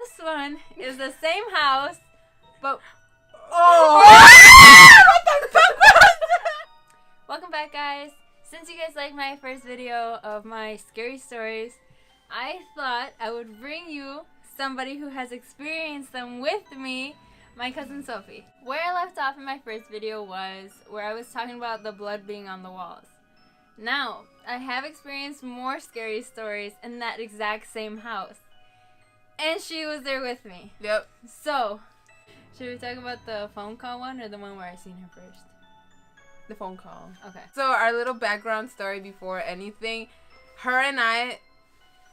This one is the same house, but... Oh! What the fuck? Welcome back, guys. Since you guys liked my first video of my scary stories, I thought I would bring you somebody who has experienced them with me, my cousin Sophie. Where I left off in my first video was where I was talking about the blood being on the walls. Now, I have experienced more scary stories in that exact same house. And she was there with me. Yep. So, should we talk about the phone call one or the one where I seen her first? The phone call. Okay. So our little background story before anything, her and I,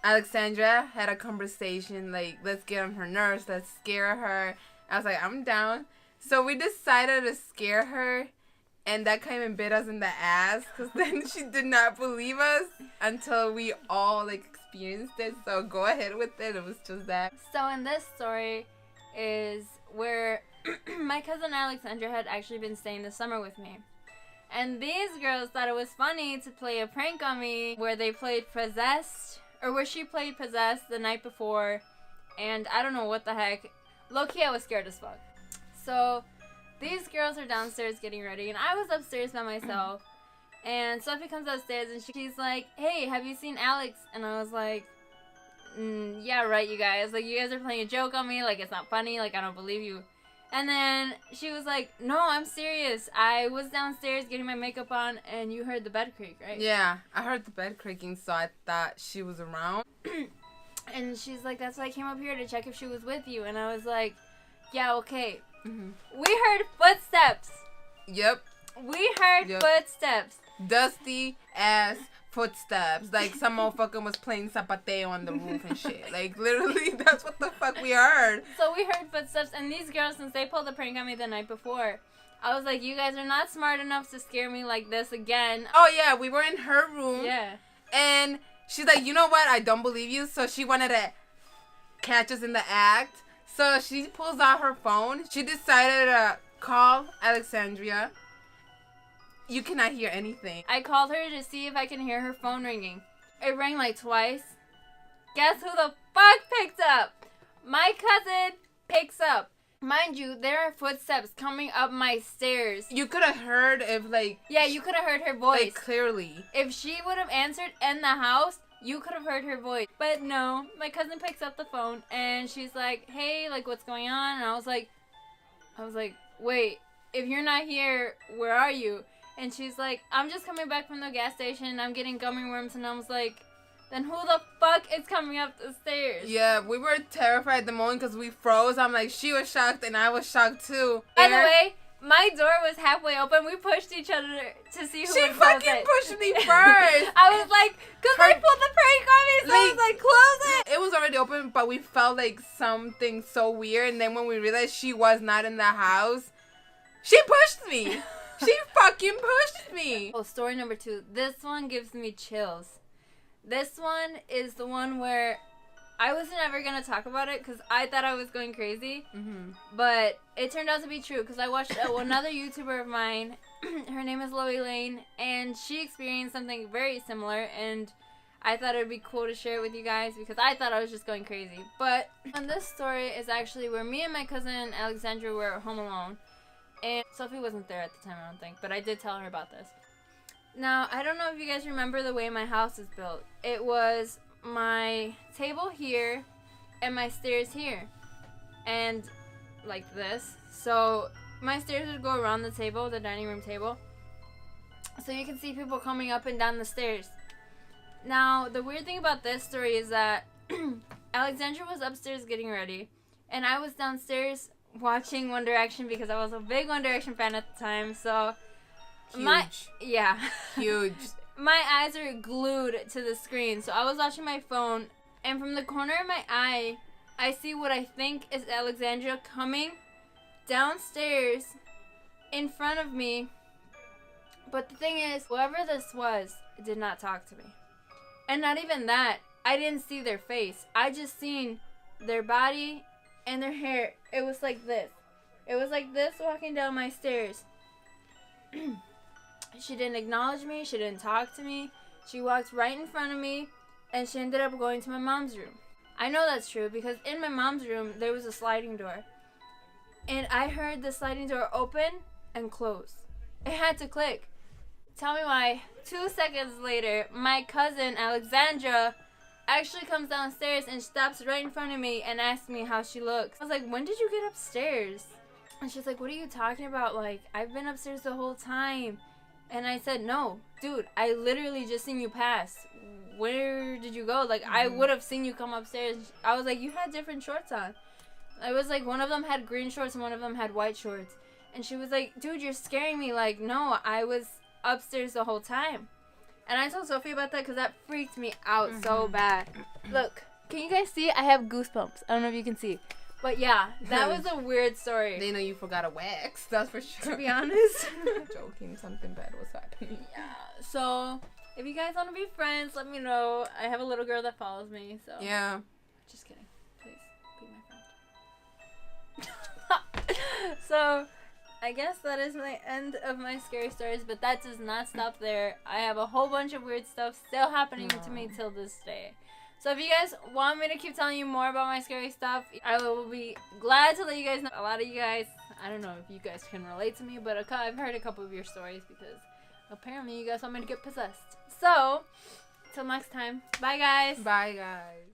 Alexandra, had a conversation like, let's get on her nerves, let's scare her. I was like, I'm down. So we decided to scare her, and that kind of bit us in the ass, because then she did not believe us until we all like experienced it. So go ahead with it. It was just that. So in this story is where my cousin Alexandra had actually been staying the summer with me. And these girls thought it was funny to play a prank on me where they played Possessed, or where she played Possessed the night before, and I don't know what the heck. Low-key, I was scared as fuck. So these girls are downstairs getting ready, and I was upstairs by myself, and Sophie comes upstairs, and she's like, hey, have you seen Alex? And I was like, yeah, right, you guys. Like, you guys are playing a joke on me. Like, it's not funny. Like, I don't believe you. And then she was like, no, I'm serious. I was downstairs getting my makeup on, and you heard the bed creak, right? Yeah, I heard the bed creaking, so I thought she was around. And she's like, that's why I came up here to check if she was with you. And I was like, yeah, okay. Mm-hmm. We heard footsteps. Yep. We heard footsteps. Dusty ass footsteps. Like some motherfucker was playing zapateo on the roof and shit. Like literally, that's what the fuck we heard. So we heard footsteps, and these girls, since they pulled a prank on me the night before, I was like, you guys are not smart enough to scare me like this again. Oh yeah, we were in her room. Yeah. And she's like, you know what? I don't believe you. So she wanted to catch us in the act. So she pulls out her phone. She decided to call Alexandria. You cannot hear anything. I called her to see if I can hear her phone ringing. It rang like twice. Guess who the fuck picked up? My cousin picks up. Mind you, there are footsteps coming up my stairs. You could have heard if like... Yeah, you could have heard her voice. Like clearly. If she would have answered in the house, you could have heard her voice. But no, my cousin picks up the phone and she's like, hey, like, what's going on? And I was like, wait, if you're not here, where are you? And she's like, I'm just coming back from the gas station. I'm getting gummy worms. And I was like, then who the fuck is coming up the stairs? Yeah, we were terrified at the moment because we froze. I'm like, she was shocked and I was shocked too. By the way, my door was halfway open. We pushed each other to see who would close it. She fucking pushed me first. I was like, because they pulled the prank on me, so I was like, close it. It was already open, but we felt like something so weird. And then when we realized she was not in the house, she pushed me. She fucking pushed me. Oh, story number 2. This one gives me chills. This one is the one where I wasn't ever going to talk about it because I thought I was going crazy. Mm-hmm. But it turned out to be true because I watched another YouTuber of mine. Her name is Loie Lane. And she experienced something very similar. And I thought it would be cool to share it with you guys because I thought I was just going crazy. But and this story is actually where me and my cousin Alexandra were home alone. And Sophie wasn't there at the time, I don't think, but I did tell her about this. Now, I don't know if you guys remember the way my house is built. It was my table here and my stairs here. And like this. So my stairs would go around the table, the dining room table. So you can see people coming up and down the stairs. Now, the weird thing about this story is that Alexandra was upstairs getting ready. And I was downstairs watching One Direction because I was a big One Direction fan at the time. So Huge. My eyes are glued to the screen. So I was watching my phone, and from the corner of my eye, I see what I think is Alexandra coming downstairs in front of me. But the thing is, whoever this was did not talk to me. And not even that, I didn't see their face. I just seen their body and their hair. It was like this. It was like this walking down my stairs. She didn't acknowledge me. She didn't talk to me. She walked right in front of me, and she ended up going to my mom's room. I know that's true because in my mom's room, there was a sliding door. And I heard the sliding door open and close. It had to click. Tell me why. 2 seconds later, my cousin, Alexandra, actually comes downstairs and stops right in front of me and asks me how she looks. I was like, when did you get upstairs? And she's like, what are you talking about? Like, I've been upstairs the whole time. And I said, no, dude, I literally just seen you pass. Where did you go? Like, I would have seen you come upstairs. I was like, you had different shorts on. I was like, one of them had green shorts and one of them had white shorts. And she was like, dude, you're scaring me. Like, no, I was upstairs the whole time. And I told Sophie about that because that freaked me out so bad. Look, can you guys see? I have goosebumps. I don't know if you can see. But yeah, that was a weird story. They know you forgot a wax, that's for sure. To be honest. Joking, something bad was happening. Yeah, so if you guys want to be friends, let me know. I have a little girl that follows me, so. Yeah. Just kidding. Please, be my friend. So, I guess that is my end of my scary stories, but that does not stop there. I have a whole bunch of weird stuff still happening to me till this day. So if you guys want me to keep telling you more about my scary stuff, I will be glad to let you guys know. A lot of you guys, I don't know if you guys can relate to me, but I've heard a couple of your stories because apparently you guys want me to get possessed. So, till next time, bye guys. Bye guys.